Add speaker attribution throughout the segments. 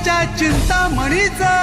Speaker 1: माझ्या चिंतामणीचा.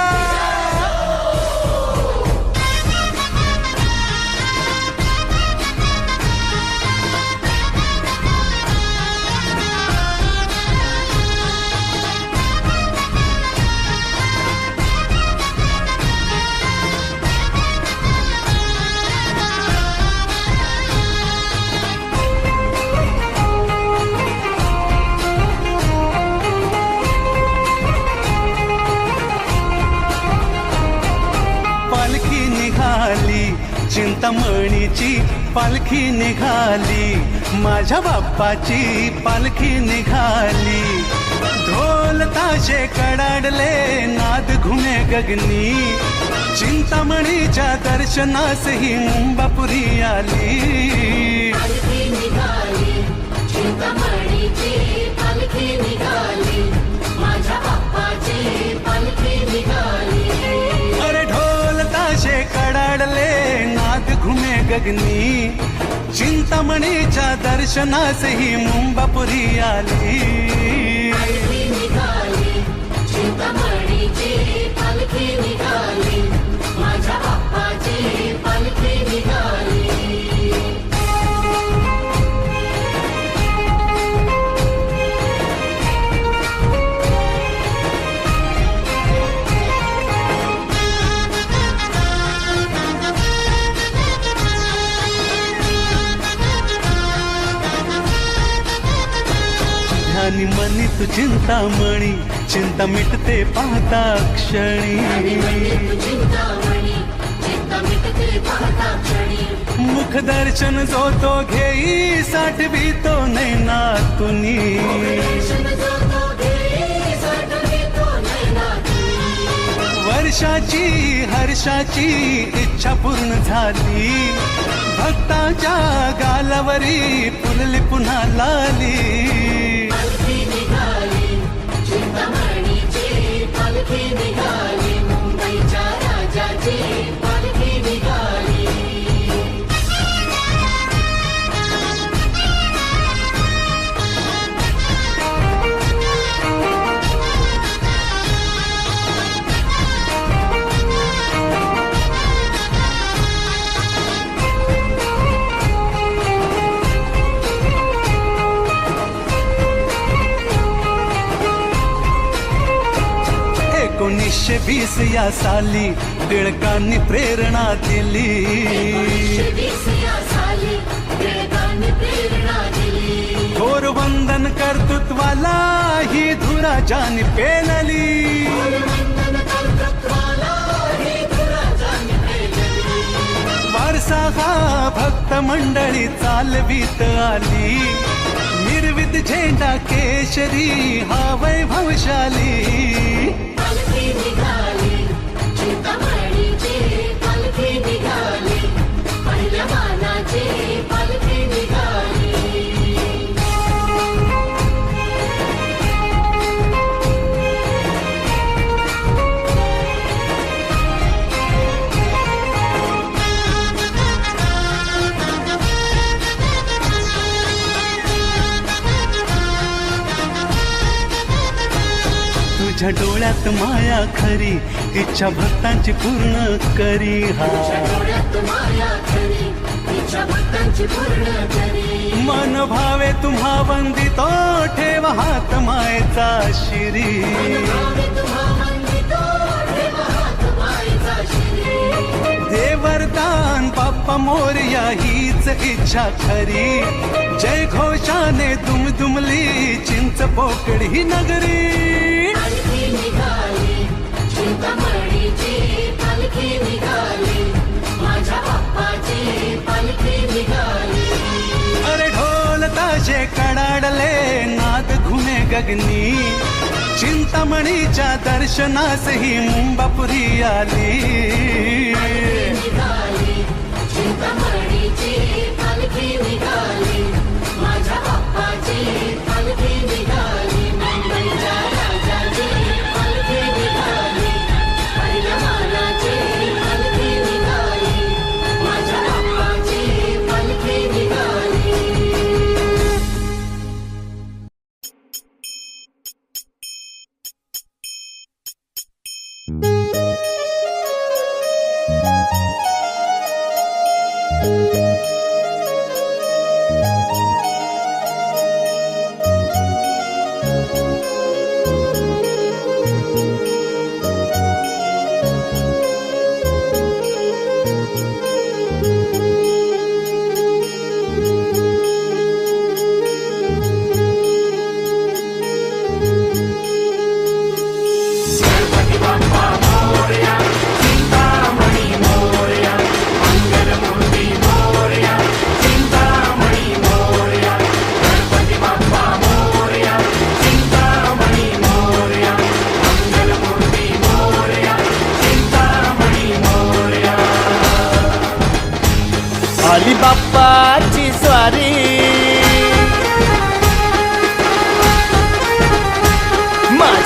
Speaker 1: पालखी निघाली चिंतामणीची, पालखी निघाली माझ्या बाप्पाची, पालखी निघाली. ढोल ताशे कडाडले नाद घुमे गगनी, चिंतामणीच्या दर्शनास ही मुंबापुरी आली.
Speaker 2: पालखी निघाली चिंतामणीची, पालखी निघाली माझ्या बाप्पाची, पालखी निघाली.
Speaker 1: अरे ढोल ताशे कडाडले नाद घुमे गगनी, चिंतामणीच्या दर्शनास ही मुंबापुरी आली.
Speaker 2: पालखी निघाली चिंतामणीची, पालखी निघाली माझ्या बाप्पाची, पालखी निघाली.
Speaker 1: ध्यानी मनी तू चिंतामणी, चिंता मिटते पाहता क्षणी.
Speaker 2: चिंतामणी चिंता मिटते पाहता क्षणी.
Speaker 1: मुख दर्शन जो तो घेई, साठवी तो नैनातुनी. वर्षाची हर्षाची इच्छा पूर्ण झाली, भक्ताच्या गालावरी फुलली पुन्हा लाली.
Speaker 2: पालखी निघाली चिंतामणीची, पालखी निघाली मुंबईच्या राजाची, पालखी निघाली.
Speaker 1: एकोणीसशे 20 या साली टिळकांनी प्रेरणा दिली.
Speaker 2: 1920 या साली टिळकांनी प्रेरणा दिली.
Speaker 1: थोर वंदन कर्तृत्वाला ही धुरा जानी पेलली.
Speaker 2: वंदन कर्तृत्वाला ही धुरा जाणी पेलली.
Speaker 1: वारसा हा भक्त मंडळी चालवीत आली, निर्वित झेंडा केशरी हा वैभवशाली.
Speaker 2: पालखी निघाली चिंतामणीची, पालखी निघाली पहिल्या मानाची, पालखी निघाली.
Speaker 1: तुझ्या डोळ्यात माया खरी, इच्छा भक्तांची पूर्ण करी. हा
Speaker 2: डोळ्यात माया खरी, इच्छा भक्तांची पूर्ण करी.
Speaker 1: मन भावे तुम्हा वंदितो, ठेव हात मायेचा शिरी.
Speaker 2: भावे तुम्हा वंदितो, ठेव हात मायेचा शिरी.
Speaker 1: दे वरदान बाप्पा मोरया हीच इच्छा खरी. जय घोषाने दुमदुमली चिंच पोकळी नगरी.
Speaker 2: पालखी निघाली चिंतामणीची, पालखी निघाली माझ्या बाप्पाची, पालखी निघाली.
Speaker 1: अरे ढोल ताशे कडाडले नाद घुमे गगनी, चिंतामणीच्या दर्शनास ही मुंबापुरी आली.
Speaker 2: निघाली चिंतामणीची, पालखी निघाली माझ्या बाप्पाची, पालखी निघाली मुंबईच्या राजाची, पालखी निघाली पहिल्या मानाची, पालखी निघाली माझ्या बाप्पाची, पालखी निघाली.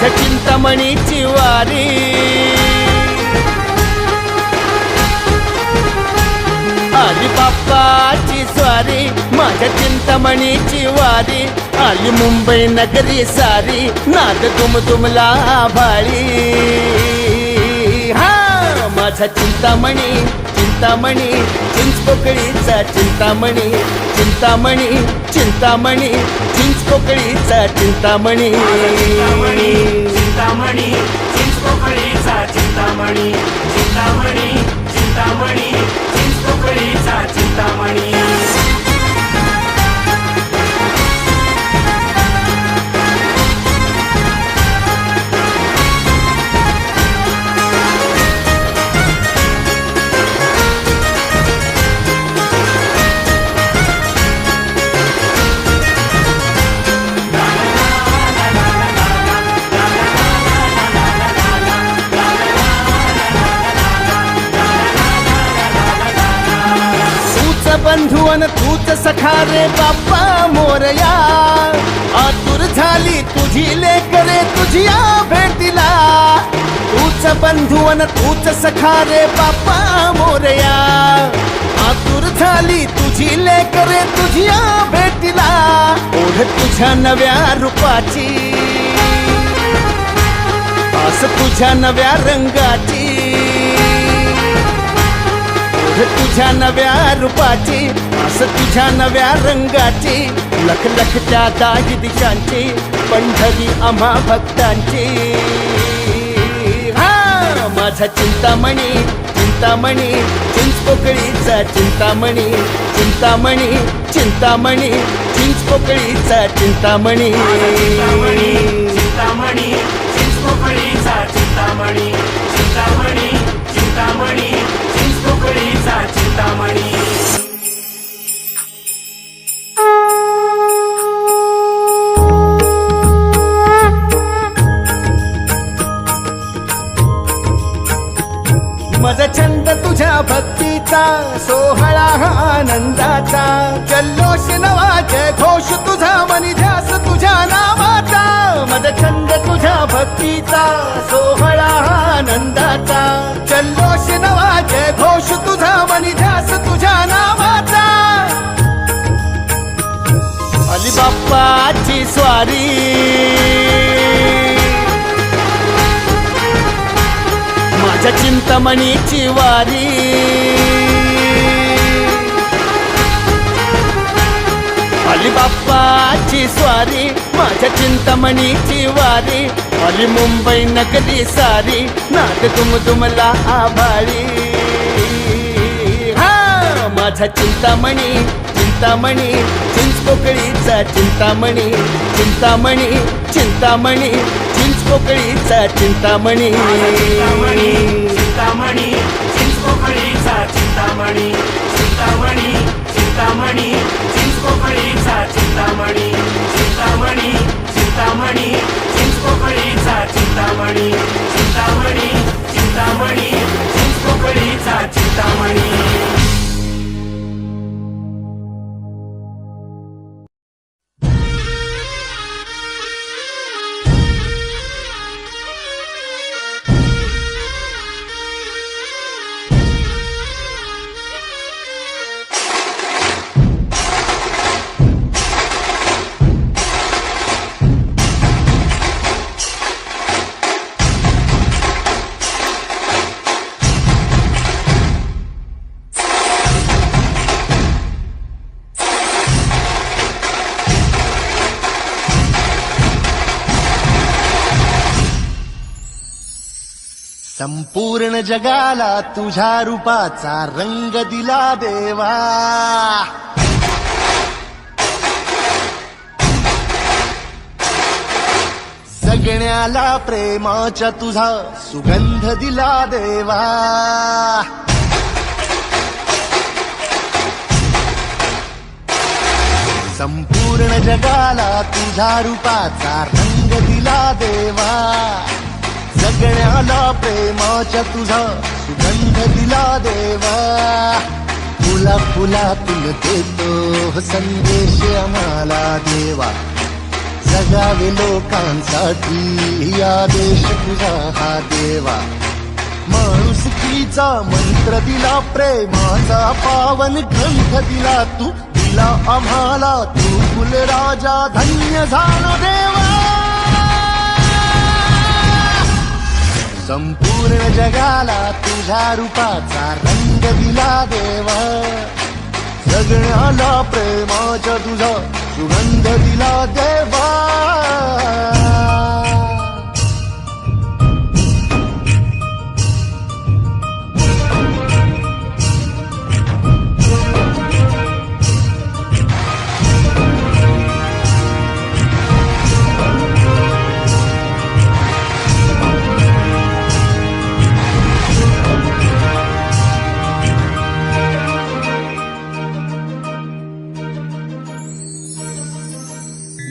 Speaker 3: माझ्या चिंतामणीची वारी, आली बाप्पाची स्वारी, माझ्या चिंतामणीची वारी, आली मुंबई नगरी सारी, नाद दुमदुमला भाळी. हा माझा चिंतामणी, चिंतामणी, चिंचपोकळीचा चिंतामणी, चिंतामणी, चिंतामणी, चिंचपोकळीचा चिंतामणी.
Speaker 4: चिंतामणी चिंचपोकळीचा चिंतामणी, चिंतामणी चिंतामणी चिंचपोकळीचा चिंतामणी.
Speaker 3: बंधू अन तूच सखा रे बाप्पा मोरया, आतुर झाली तुझी लेकरे तुझ्या भेटीला. तूच बंधू अन तूच सखा रे बाप्पा मोरया, आतुर झाली तुझी लेकरे तुझ्या भेटीला. ओढ तुझ्या नव्या रूपाची, आस तुझ्या नव्या रंगाची, तुझ्या नव्या रूपाची, असं तुझ्या नव्या रंगाची. लख लख त्या दाही दिशांची, पंढरी आम्हा भक्तांची. हा माझा चिंतामणी, चिंतामणी, चिंचपोकळीचा चिंतामणी, चिंतामणी, चिंतामणी, चिंचपोकळीचा चिंतामणी.
Speaker 4: चिंतामणी चिंचपोकळीचा चिंतामणी, चिंतामणी चिंतामणी चिंचपोकळीचा चिंतामणी.
Speaker 3: माझा छंद तुझ्या भक्तीचा, सोहळा हा आनंदाचा, जल्लोष नवा जय घोष तुझा मनी ध्यास तुझ्या नावाचा. माझा छंद तुझ्या भक्तीचा, सोहळा हा आनंदाचा, जल्लोष नवा जय घोष तुझा मनी ध्यास तुझ्या नावाचा. अली बाप्पाची स्वारी, माझ्या चिंतामणीची वारी, आली बाप्पाची स्वारी, माझ्या चिंतामणीची वारी, आली मुंबई नगरी सारी, नाद दुमदुमला आभाळी. हा माझा चिंतामणी, चिंतामणी, चिंचपोकळीचा चिंतामणी, चिंतामणी, चिंतामणी, चिंचपोकळीचा चिंतामणी.
Speaker 4: चिंतामणी चिंचपोकळीचा चिंतामणी, चिंतामणी चिंतामणी चिंचपोकळीचा चिंतामणी, चिंतामणी चिंतामणी चिंचपोकळीचा चिंतामणी, चिंतामणी चिंतामणी चिंचपोकळीचा चिंतामणी.
Speaker 5: संपूर्ण जगाला तुझ्या रूपाचा रंग दिला देवा. जगण्याला प्रेमाच्या तुझा सुगंध दिला देवा. संपूर्ण जगाला तुझ्या रूपाचा रंग दिला देवा. जगण्याला प्रेमाच्या तुझा सुगंध दिला देवा. फुला फुलातून देतो संदेश आम्हाला देवा. जगावे लोकांसाठी आदेश तुझा हा देवा माणुसकीचा मंत्र दिला प्रेमाचा पावन ग्रंथ दिला तू दिला आम्हाला तू कुलराजा धन्य झालो देवा संपूर्ण जगाला तुझ्या रूपाचा रंग दिला देवा जगण्याला प्रेमाच्या तुझा सुगंध दिला देवा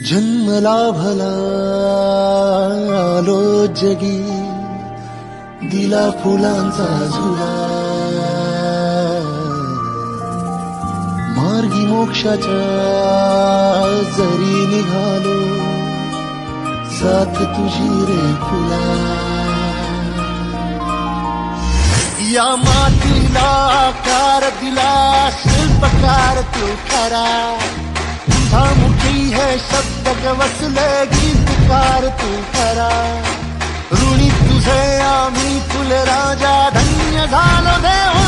Speaker 5: जन्म लाभला आलो जगी दिला फुलांचा झुला मार्गी मोक्षाच्या जरी निघालो साथ तुझी रे फुला या मातीला आकार दिला शिल्पकार तू खरा तुझा मुठी है शब्द वसले गीतकार तू खरा ऋणी तुझे आम्ही तुले राजा धन्य झालो देवा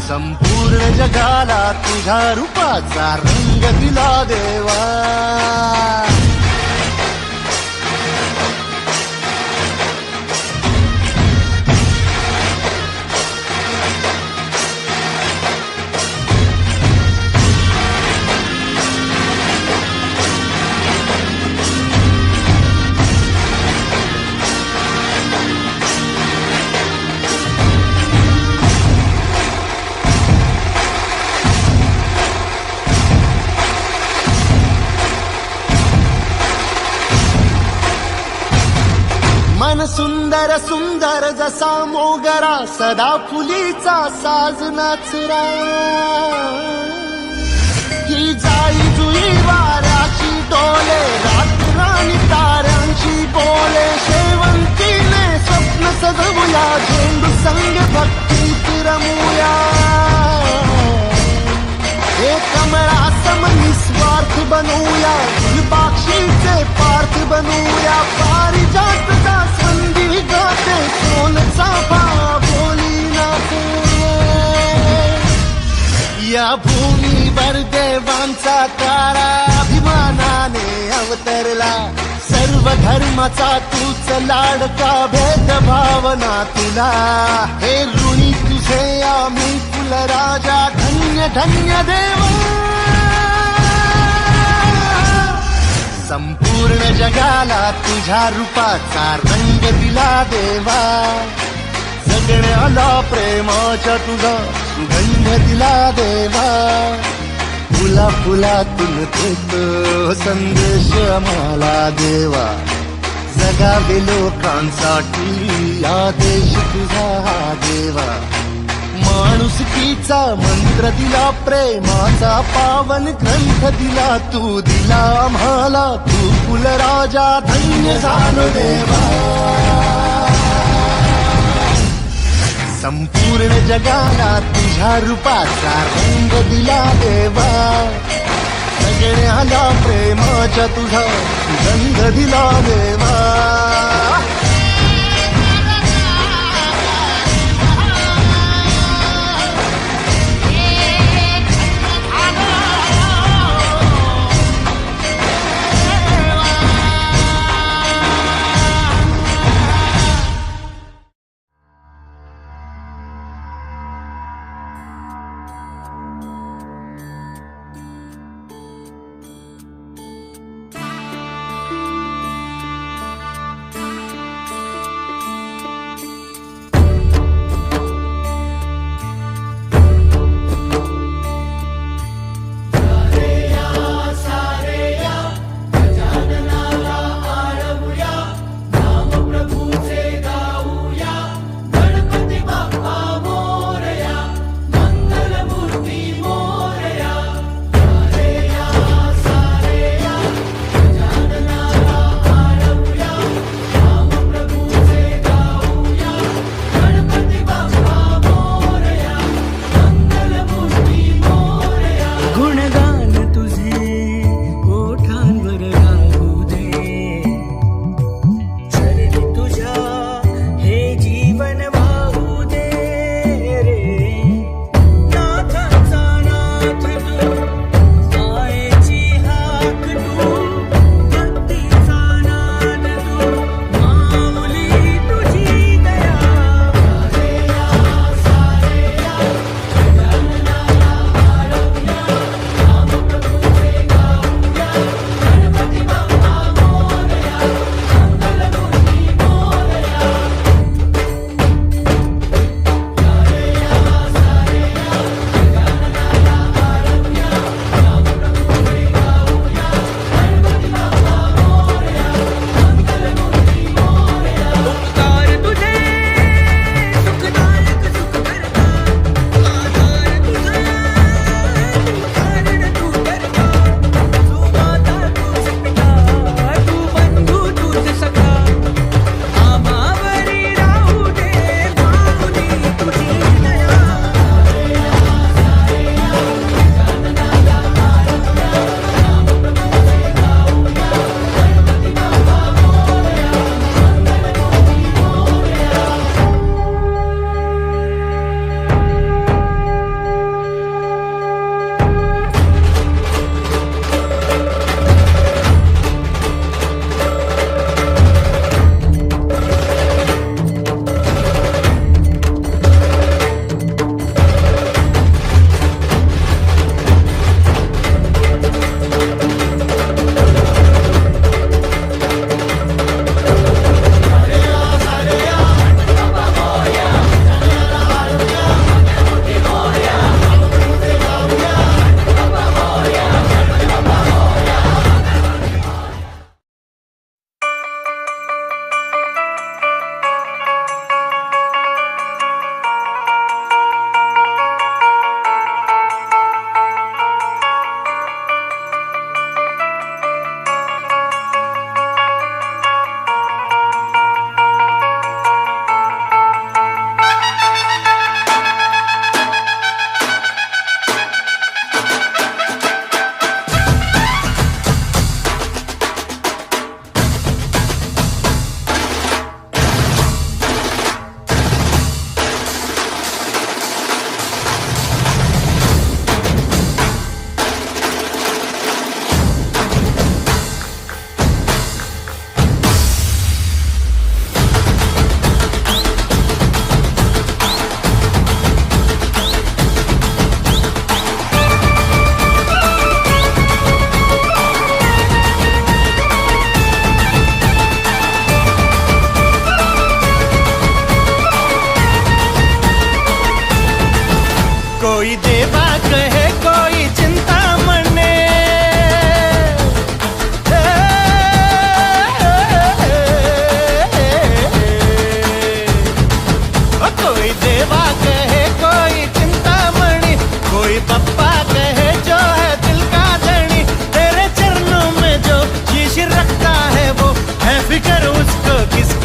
Speaker 5: संपूर्ण जगाला तुझ्या रूपाचा रंग दिला देवा मन सुंदर सुंदर जसा मोगरा सदा फुलीचा साज नाचरा ही जाई जुई वाऱ्याची डोले रात्राणी ताऱ्यांची बोले शेवंतीने स्वप्न सजवूया झेंडू संग भक्तीत रमूया हे कमळा सम निस्वार्थ बनूया फुलपाक्षीचे पार्थ बनूया पारिजातचा संधी गाते सोन चाफा बोली नाते या भूमीवर देवांचा तारा अभिमानाने अवतरला सर्व धर्माचा तूच लाडका भेदभावना तुला हे ऋणी तुझे आम्ही कुलराजा धन्य धन्य देवा संपूर्ण जगाला तुझ्या रूपाचा रंग दिला देवा जगण्याला प्रेमाच्या तुझा सुगंध दिला देवा फुला फुलातून देतो संदेश आम्हाला देवा जगावे लोकांसाठी आदेश तुझा हा देवा माणुसकीचा मंत्र दिला प्रेमाचा पावन ग्रंथ दिला तू दिला आम्हाला तू कुलराजा धन्य झालो देवा संपूर्ण जगाला तुझ्या रूपाचा रंग दिला देवा सगळ्याला प्रेमाच्या तुझा सुगंध दिला देवा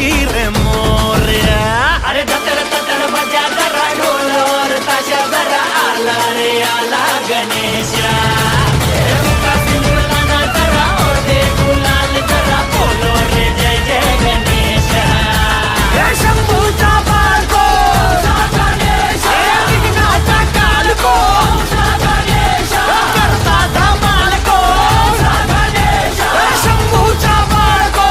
Speaker 3: की रे मोरया.
Speaker 4: अरे दतर दतर बजा जरा ढोल और ताशा जरा आला रे आला गणेशा. हे मुका सिंधुला ना जरा और दे गुलाल जरा बोलो रे जय जय गणेशा.
Speaker 3: हे शंभूचा बाळको, हे विघ्नाचा कालको, करता धमालको, हे शंभूचा बाळको.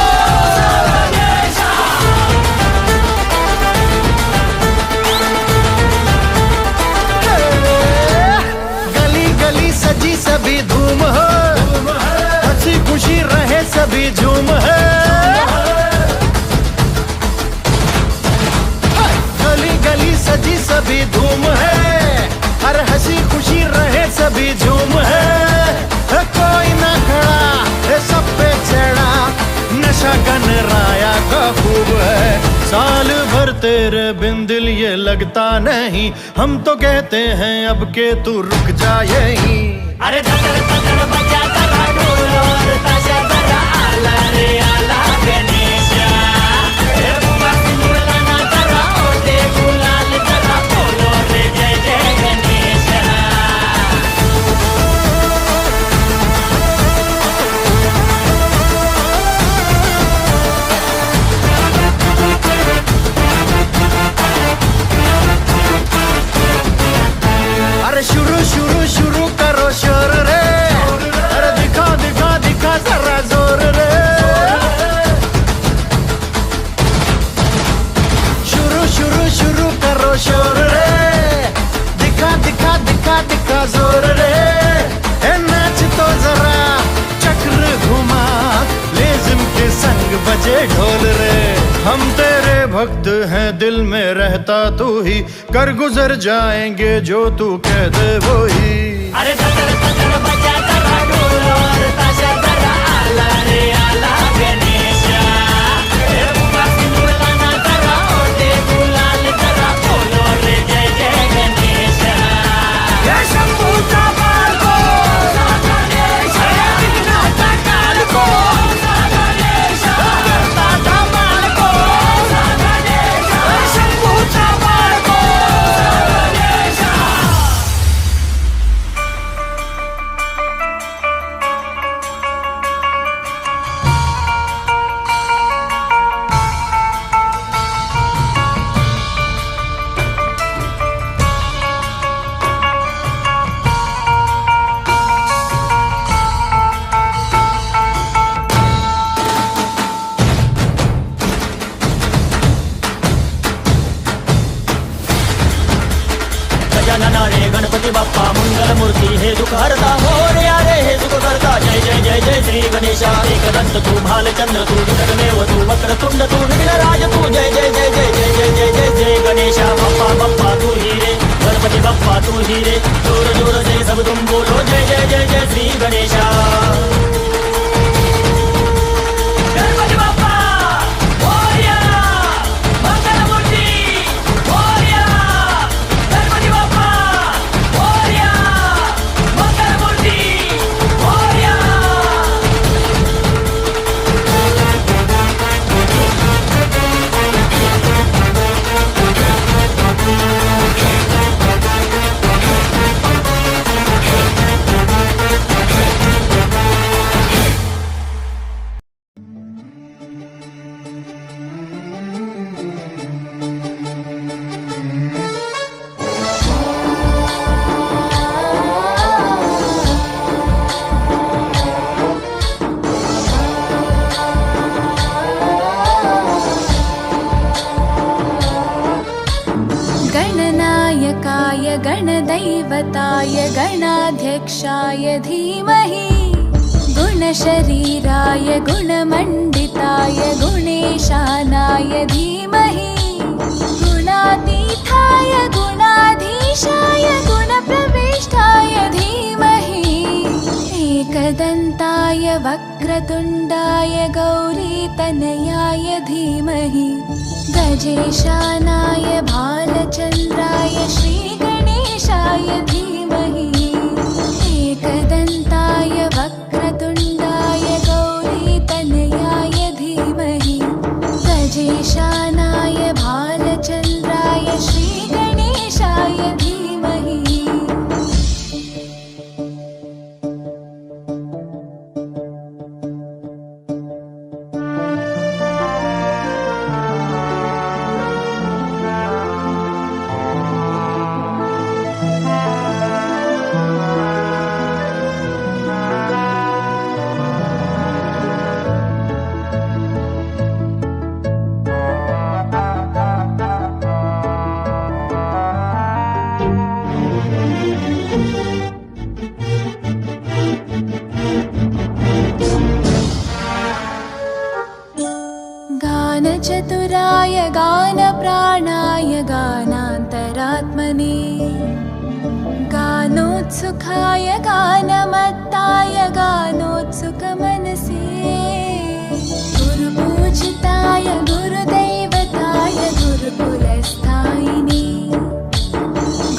Speaker 3: गली गली सजी सभी धूम है, हंसी खुशी रहे सभी झूम है. गली गली सजी सभी धूम है, हर हंसी खुशी रहे सभी झूम है. कोई ना खड़ा है सब पे चढ़ा, नशा गणराया का खूब है. साल भर तेरे बिन दिल ये लगता नहीं, हम तो कहते हैं अब के तू रुक जा यहीं.
Speaker 4: अरे दतर दतर बजा जरा ढोल और ताशा जरा आला रे आला गणेशा. हे मुका सिंधुला ना जरा और दे गुलाल जरा बोलो रे जय जय गणेशा.
Speaker 3: अरे शुरू शुरू शुरू करो शोर रे, अरे दिखा दिखा दिखा जरा जोर रे. शुरू शुरू शुरू करो शोर रे, दिखा दिखा दिखा दिखा जोर रे. ए नाच तो जरा चक्र घुमा, लेज़िम के संग बजे ढोल रे. हम तेरे भक्त हैं, दिल में रहता तू ही, कर गुजर जाएंगे जो तू कह दे वो ही.
Speaker 4: अरे दतर दतर बजा जरा ढोल और ताशा जरा आला रे आला गणेशा. हे मुका सिंधुला ना जरा और दे गुलाल जरा बोलो रे जय जय गणेशा.
Speaker 3: हे शंभूचा बाळको, हे विघ्नाचा कालको, करता धमालको, हे शंभूचा बाळको.
Speaker 4: गजानना रे गणपती बाप्पा मंगल मूर्ती हे दुःख हरता मोरया रे हे सुख करता. जय जय जय जय श्री गणेशा. एकदंत तू भालचंद्र तू विघ्नदेव तू वक्रतुंड तू विघ्नराज तू. जय जय जय जय जय जय जय जय जय गणेशा. बाप्पा बाप्पा तू ही रे, गणपति बाप्पा तू ही रे. जोर जोर से सब तुम बोलो जय जय जय जय श्री गणेशा. गणपति बाप्पा मोरया, मंगल मूर्ती मोरया. गणपति बाप्पा मोरया, मंगल मूर्ती मोरया.
Speaker 6: गणनायकाय गणदैवताय गणाध्यक्षाय धीमहि गुणशरीराय गुणमण्डिताय गुणेशानाय धीमहि गुणातीताय गुणाधीशाय गुणप्रविष्टाय धीमहि एकदन्ताय वक्रतुण्डाय गौरीतनयाय धीमहि गजेशानाय भालचन्द्राय श्रीगणेशाय धीमहि एकदन्ताय वक्रतुण्डाय गौरीतनयाय धीमहि गजेशानाय गानचतुराय गानप्राणाय गानान्तरात्मने गानोत्सुकाय गानमत्ताय गानोत्सुकमनसे गुरुपूजिताय गुरुदैवताय गुरुकुलस्थायिने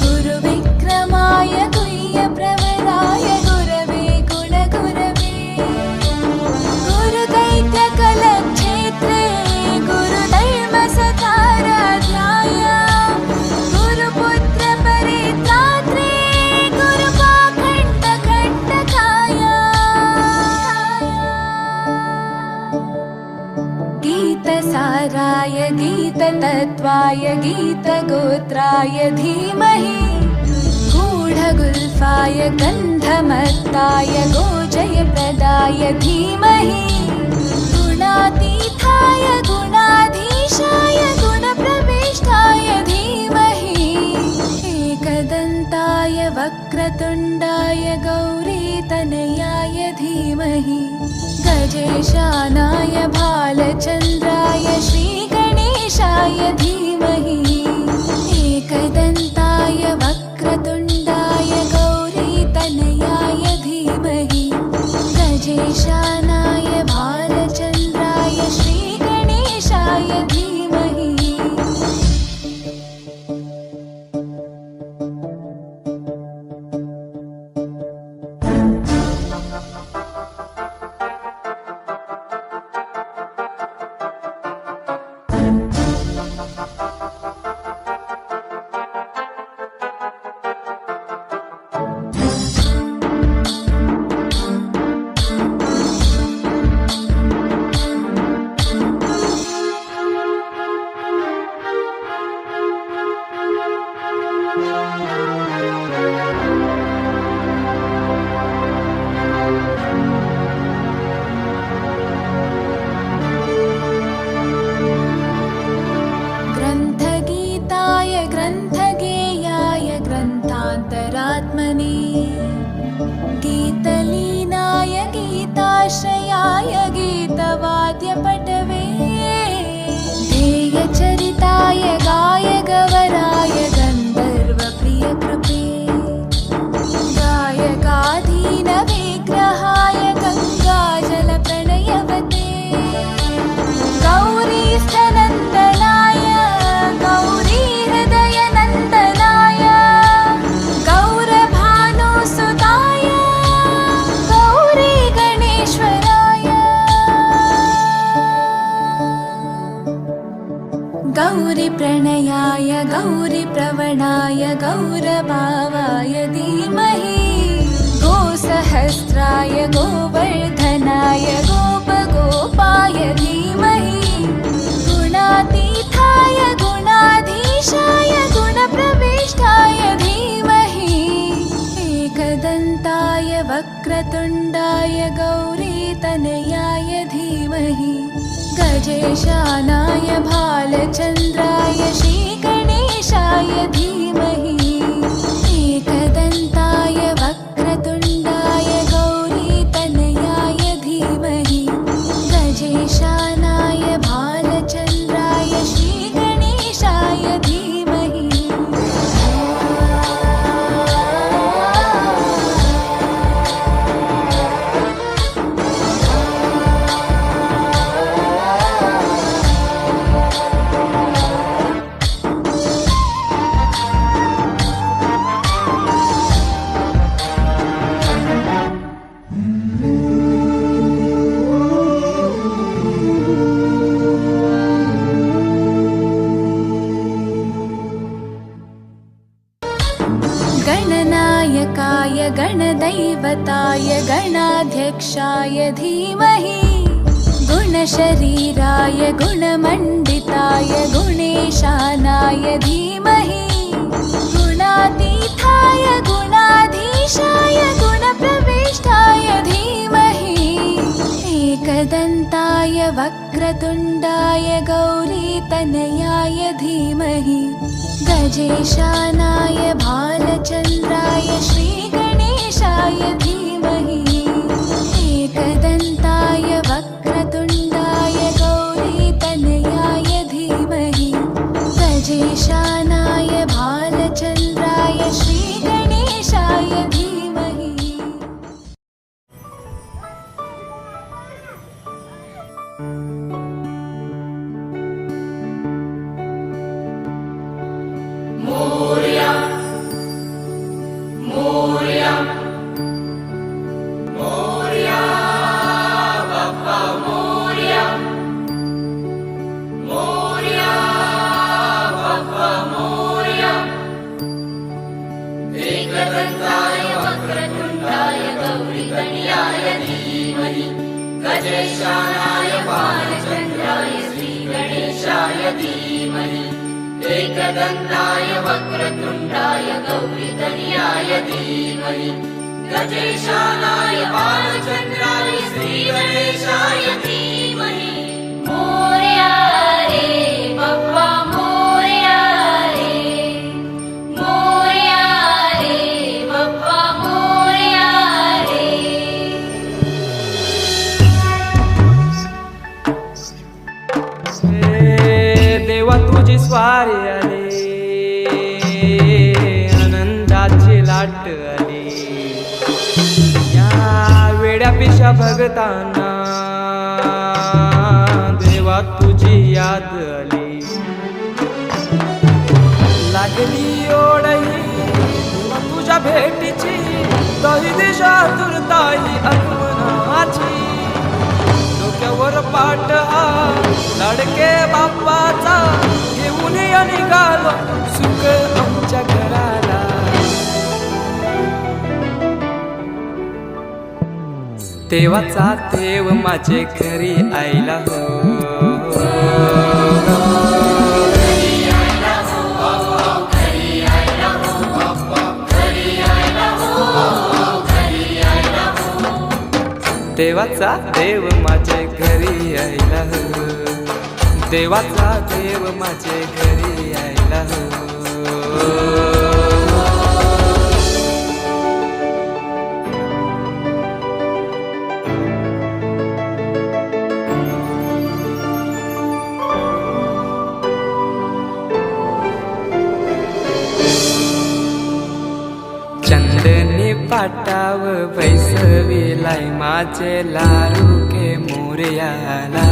Speaker 6: गुरुविक्रमाय गुह्यप्रवराय गुरवे गुणगुरवे गुरुदैत्यकलक्षेत्रे गुरुधर्मसकाराध्याय गुरुपुत्रपरित्रात्रे गुरुपाखण्डखण्डकाय गीतसाराय गीततत्त्वाय गीतगोत्राय धीमहि गूढगुल्फाय गन्धमत्ताय गोजयप्रदाय धीमहि गुणातीताय गुणाधीशाय गुणप्रविष्टाय धीमहि एकदन्ताय वक्रतुण्डाय गौरीतनयाय धीमहि गजेशानाय भालचन्द्राय श्रीगणेशाय धीमहि एकदन्ताय वक्रतुण्डाय गौरीतनयाय धीमहि गजेशानाय भालचन्द्राय श्रीगणेशाय धीमहि ग्रन्थगीताय ग्रन्थगेयाय ग्रन्थान्तरात्मने गीतलीनाय गीताश्रयाय गीतवाद्यपटवे ध्येयचरिताय गायगवराय गन्धर्वप्रियकृपे गायकाधीनविग्रहाय गङ्गाजलप्रणयवते गौरीस्थनन्दनाय गौरीहृदयनन्दनाय गौरभानुसुताय गौरीगणेश्वराय गौरीप्रणयाय गौरीप्रवणाय गौरभावाय धीमहि गोसहस्राय गोवर्धनाय गोपगोपाय धीमहि गुणातीताय गुणाधीशाय गुणप्रविष्टाय धीमहि एकदन्ताय वक्रतुण्डाय गौरीतनयाय धीमहि गजेशानाय भालचन्द्राय श्रीगणेशाय धीमहि एकदन्ताय वक्रतुण्डाय गौरीतनयाय धीमहि गजेशानाय भालचन्द्राय श्रीगणेशाय धीमहि गणनायकाय गणदैवताय गणाध्यक्षाय धीमहि गुणशरीराय गुणमण्डिताय गुणेशानाय धीमहि गुणातीताय गुणाधीशाय गुणप्रविष्टाय धीमहि एकदन्ताय वक्रतुण्डाय गौरीतनयाय धीमहि गजेशानाय भालचन्द्राय श्रीगणेशाय धीमहि एकदन्ताय वक्रतुण्डाय गौरीतनयाय
Speaker 2: एकदन्ताय वक्रतुण्डाय गौरीतनयाय धीमहि गजेशानाय बालचन्द्राय श्रीगणेशाय धीमहि एकदन्ताय वक्रतुण्डाय गौरीतनयाय धीमहि गजेशानाय बालचन्द्राय श्रीगणेशाय धीमहि
Speaker 6: मोरया रे बाप्पा मोरया रे मोरया रे बाप्पा मोरया रे
Speaker 7: देवा तुझी स्वारी आली आनंदाची लाट आली या वेड्या पिशा भगतांना देवा तुझी याद आली लागली ओढही तुझ्या भेटीची दही दिशा तुरताई आगमनाची डोक्यावर पाट हा लाडके बाप्पाचा घेऊन या निघालो सुख आमच्या घराला देवाचा देव माझे घरी आयला हो देवाचा देव माझे घरी आयला हो देवाचा देव माझे घरी आयला हो चंदनी पाटाव बैसविलाय माझे लारू के मोरयाला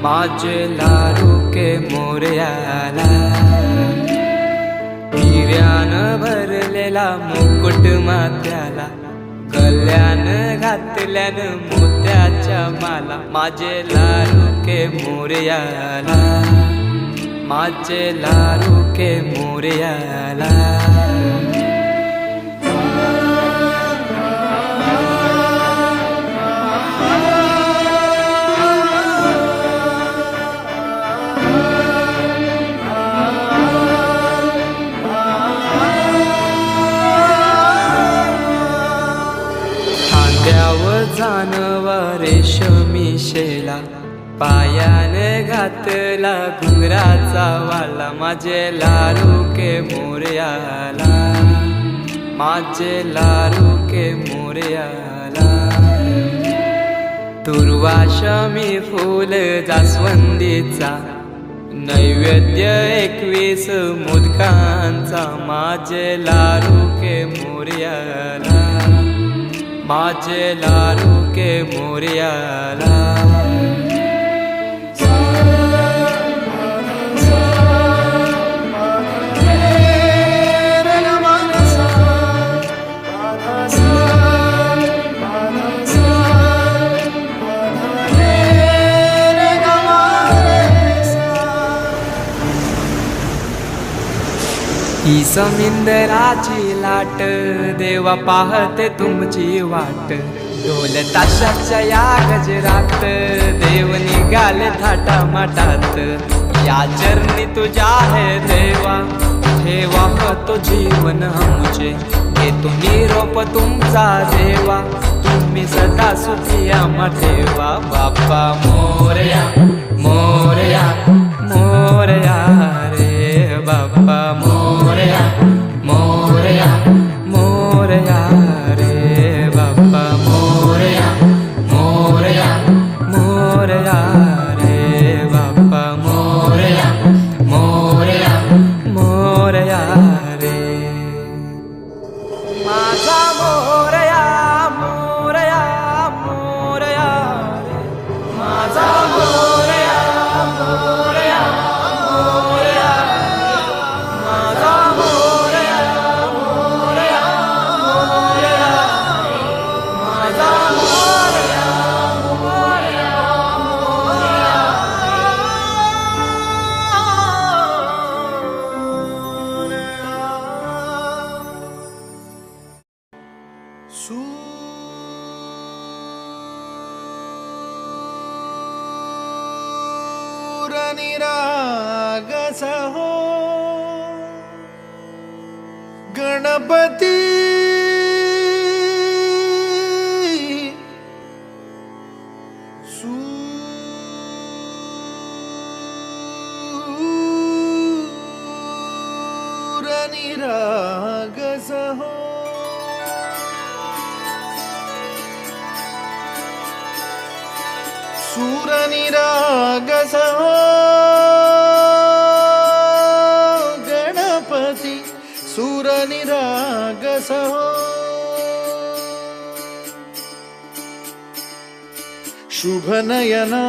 Speaker 7: माझे लारू के मोरयाला हिऱ्यान भरलेला मुकुट माथ्याला गल्यान घातल्यान मोत्याच्या माला माझे लारू के मोरयाला माझे लारू के मोरयाला जानवा रेशमी शेला पायान घातला घुंगराचा वाला माझे लारू के मोरयाला माझे लारू के मोरयाला दुर्वाशमी फूल जास्वंदीचा नैवेद्य 21 मोदकांचा माझे लारू के मोरयाला माझे लारू के मोरयाला ही समिंदराची लाट देवा पाहते तुमची वाट ढोल ताशाच्या या गजरात देव निघाले थाटा माटात या चरणी तुझ्या है देवा ठेवा तो जीवन आमचे घेतो निरोप तुमचा देवा तुम्ही सदा सुखी आम्हा ठेवा बाप्पा मोरया मोरया मोरया रे बाप्पा मोरया मोरया मोरया रे बाप्पा मोरया मोरया मोरया रे बाप्पा मोरया मोरया मोरया रे माझा मोरया मोरया मोरया रे माझा
Speaker 3: निरागस हो गणपती निरागस हो सूर निरागस हो गणपती सूर निरागस हो शुभ नयना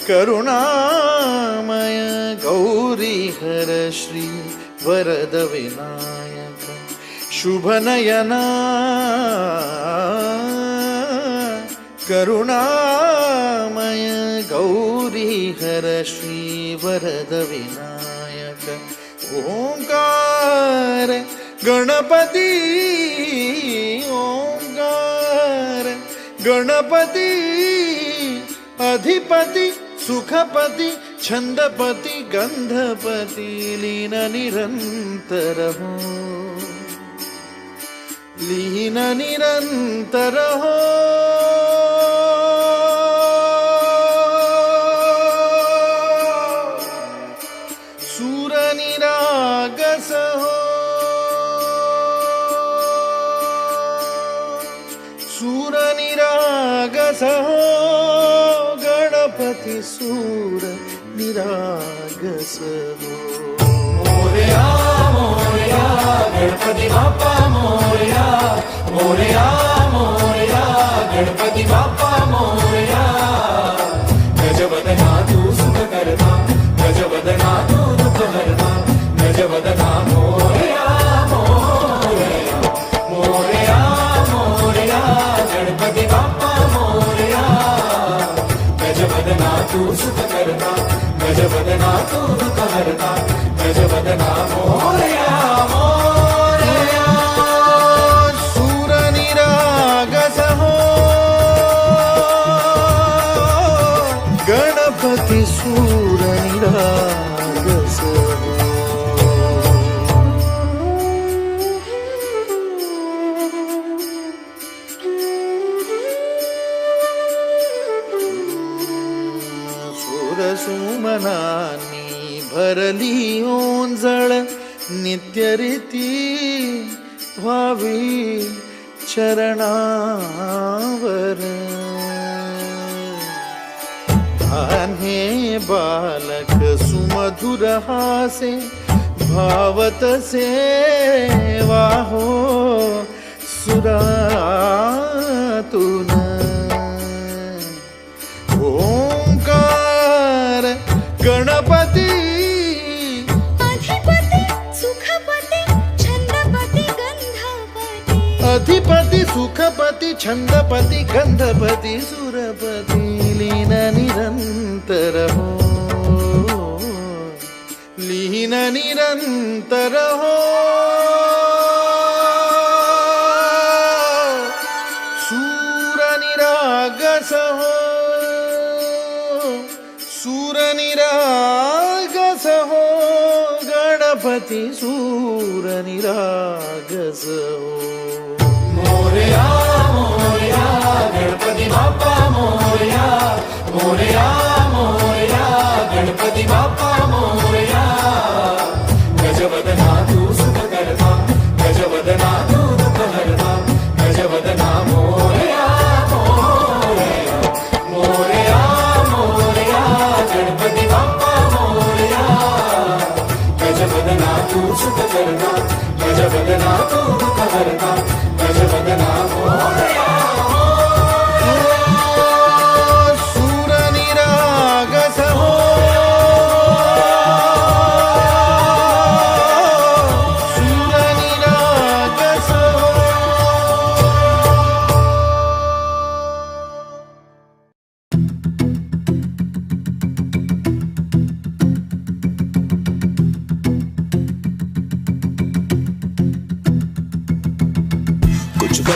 Speaker 3: करुणामय गौरी हर श्री वरद विनायक शुभ नयना करुणामय गौरी हर श्री वरद विनायक ओंकार गणपती ओंकार गणपती अधिपती सुखपती छंदपती गंधपती लीन निरंतर हो लीन निरंतर हो सूर निरागस हो सूर निरागस हो गणपती सूर निरागस हो
Speaker 4: मोरया मोरया गणपती बाप्पा मोरया मोरया मोरया गणपती बाप्पा मोरया गजवदना तू सुख करता गजवदना तू दुःख हरता गजवदना मोरया मोरया मोरया मोरया गणपती बाप्पा मोरया गजवदना तू सुख करता गजवदना तू दुःख हरता गजवदना मोरया मोरया
Speaker 3: सूर निरागस हो गणपती सूर निरागस हो सुमनानी भरली ओंजळ नित्यरीती व्हावी चरणावर आन्हे बालक सुमधुर हासे भावत सेवा हो सुरातून ओंकार गणपती
Speaker 2: अधिपती सुखपती छंदपती गंधपती
Speaker 3: अधिपती सुखपती छंदपती गंधपती सुरपती लीन निरंतर हो लीन निरंतर हो सूर निरागस हो सूर निरागस हो गणपती सूर निरागस हो
Speaker 4: मोरया मोरया गणपती बाप्पा मोरया मोरया मोरया गणपती बाप्पा मोरया गजवदना तू सुख करता गजवदना तू दुःख हरता गजवदना मोरया मोरया मोरया मोरया गणपती बाप्पा मोरया गजवदना तू सुख करता गजवदना तू दुःख हरता गजवदना मोरया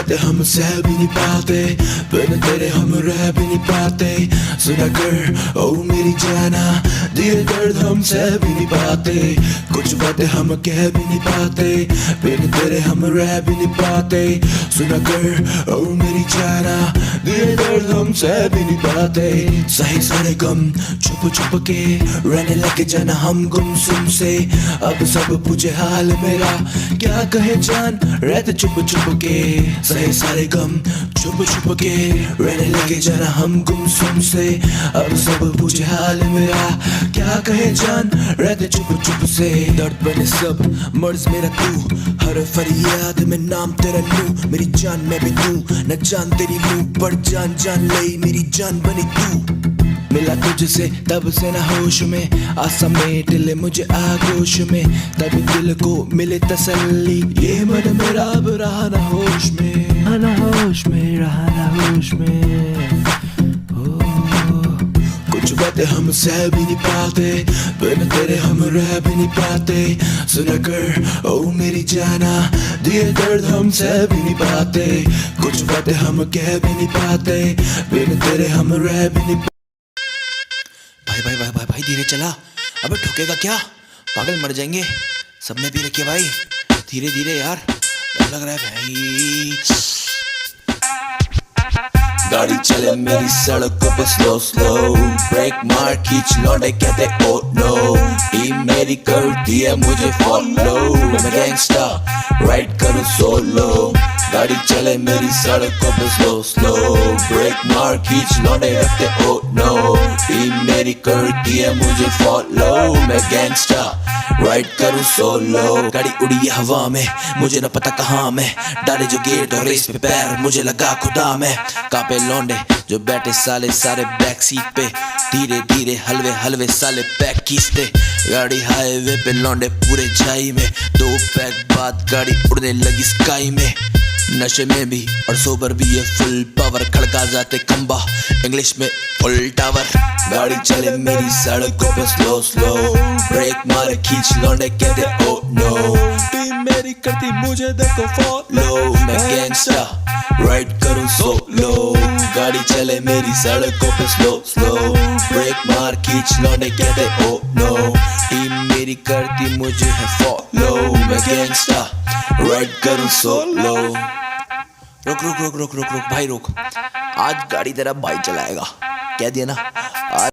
Speaker 8: बातें हम सह भी नहीं पाते, बिन तेरे हम रह भी नहीं पाते। सुना कर ओ मेरी जाना, दिए दर्द हम सह भी नहीं पाते, कुछ बातें हम कह भी नहीं पाते, बिन तेरे हम रह भी नहीं पाते। सुना कर ओ मेरी जाना, दिए दर्द हम सह भी नहीं पाते। सही सारे गम छुप छुप के रहने लगे जाना हम गुमसुम से। अब सब पूछे हाल मेरा, क्या कहे जान रहते चुप चुप के। सही सारे गम छुप छुप के रहने लगे जाना हम गुमसुम से। अब सब पूछे हाल मेरा, क्या कहे जान रहते चुप चुप से। दर्द बने सब मर्ज मेरा तू, हर फरियाद में नाम तेरा लूं। मेरी जान मैं भी तू, न जान तेरी लूं, पर जान जान ले मेरी जान बनी तू। मिला तुझसे तब से ना होश में, आसा में दिल मुझे आगोश में, तभी दिल को मिले तसल्ली। ये मन मेरा अब रहा ना होश में, ना होश में, रहा ना होश में। कुछ बातें हम सह भी नहीं पाते, बिन तेरे हम रह भी नहीं पाते। सुना कर ओ मेरी जाना, दिए दर्द हम सह भी नहीं पाते, कुछ बातें हम कह भी नहीं पाते, बिन तेरे हम रह भी नहीं। भाई धीरे चला, अबे ठुकेगा क्या, पागल मर जाएंगे। सबने पी रखी है भाई, धीरे धीरे यार, डर लग रहा है भाई। गाड़ी चले मेरी सड़कों पे स्लो स्लो, ब्रेक मार खींच लौटे कहते ओ नो। टीम मेरी करती है मुझे फॉलो, मैं गैंगस्टर राइड करूं सोलो। गाड़ी चले मेरी सड़कों पे स्लो स्लो, ब्रेक मार खींच लौटे रखते ओ नो। टीम मेरी करती है मुझे फॉलो, मैं गैंगस्टर राइड करूं सोलो। गाड़ी उड़ी है हवा में, मुझे न पता कहाँ मैं, डाले जो गेट और रेस पे पैर, मुझे लगा खुदा में। कांपे लौंडे जो बैठे साले सारे बैक सीट पे, धीरे धीरे हलवे हलवे साले पैक खींचते। गाड़ी हाईवे पे लौंडे पूरे छाई में, 2 पैक बाद गाड़ी उड़ने लगी स्काई में। नशे में भी और सोबर भी ये फुल पावर, खड़का जाते खंबा इंग्लिश में फुल टावर। गाड़ी चले मेरी सड़कों पे स्लो स्लो, ब्रेक मारे खींच लौंडे कहते ओ नो। टीम मेरी करती मुझे देखो फॉलो, मैं गैंगस्टर राइड करूं सोलो। गाड़ी चले मेरी सड़कों पे स्लो स्लो, ब्रेक मार खींच लौंडे कहते ओ नो। टीम मेरी करती मुझे है फॉलो, मैं गैंगस्टर राइड करूं सोलो। रुक रुक रुक रुक रुक रुक भाई रुक, आज गाड़ी तेरा भाई चलाएगा, कह दिया ना आज।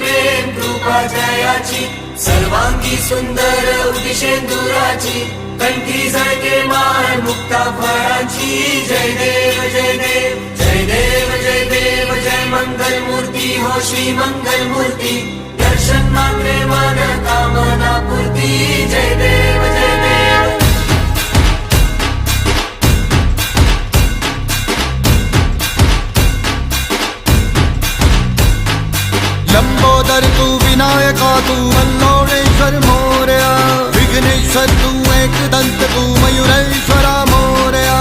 Speaker 4: प्रेम कृपा जयाची, सर्वांगी सुंदर उदिशेंदुराची, कंठी झळके माळ मुक्ता फळाची। जय देव जय देव जय देव जय देव, जय मंगल मूर्ती हो श्री मंगल मूर्ती, दर्शन मात्रे मन कामना पूर्ती। जय देव जय देव।
Speaker 5: लंबोदर तू विनायका तू मल्लोळेश्वर मोरया, विघ्नेश्वर तू एकदंत तू मयुरेश्वरा मोरया।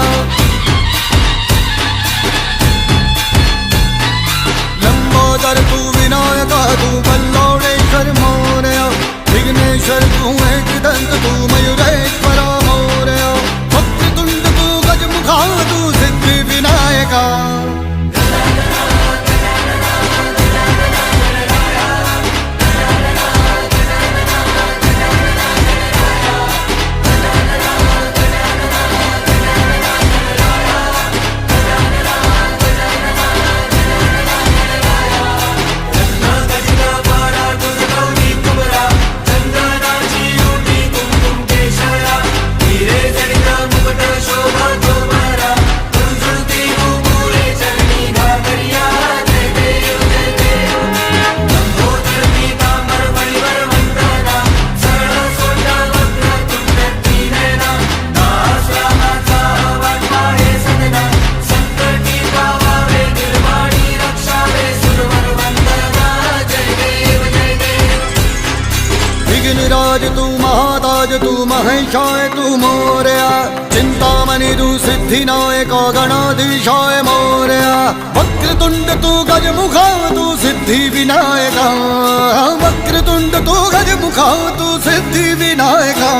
Speaker 5: लंबोदर तू विनायका तू मल्लोळेश्वर मोरया, विघ्नेश्वर तू एकदंत तू मयुरेश्वरा मोरया। वक्रतुंड तू गजमुखा तू सिद्धि विनायका। विघ्नराज तू महाताज तू महेशाय तू मोरया, चिंतामणि तू सिद्धिनायक गणाधीशाय मोरया। वक्रतुंड तू गजमुखा तू सिद्धि सिद्धिविनायका वक्रतुंड तू गजमुखा तू सिद्धिविनायका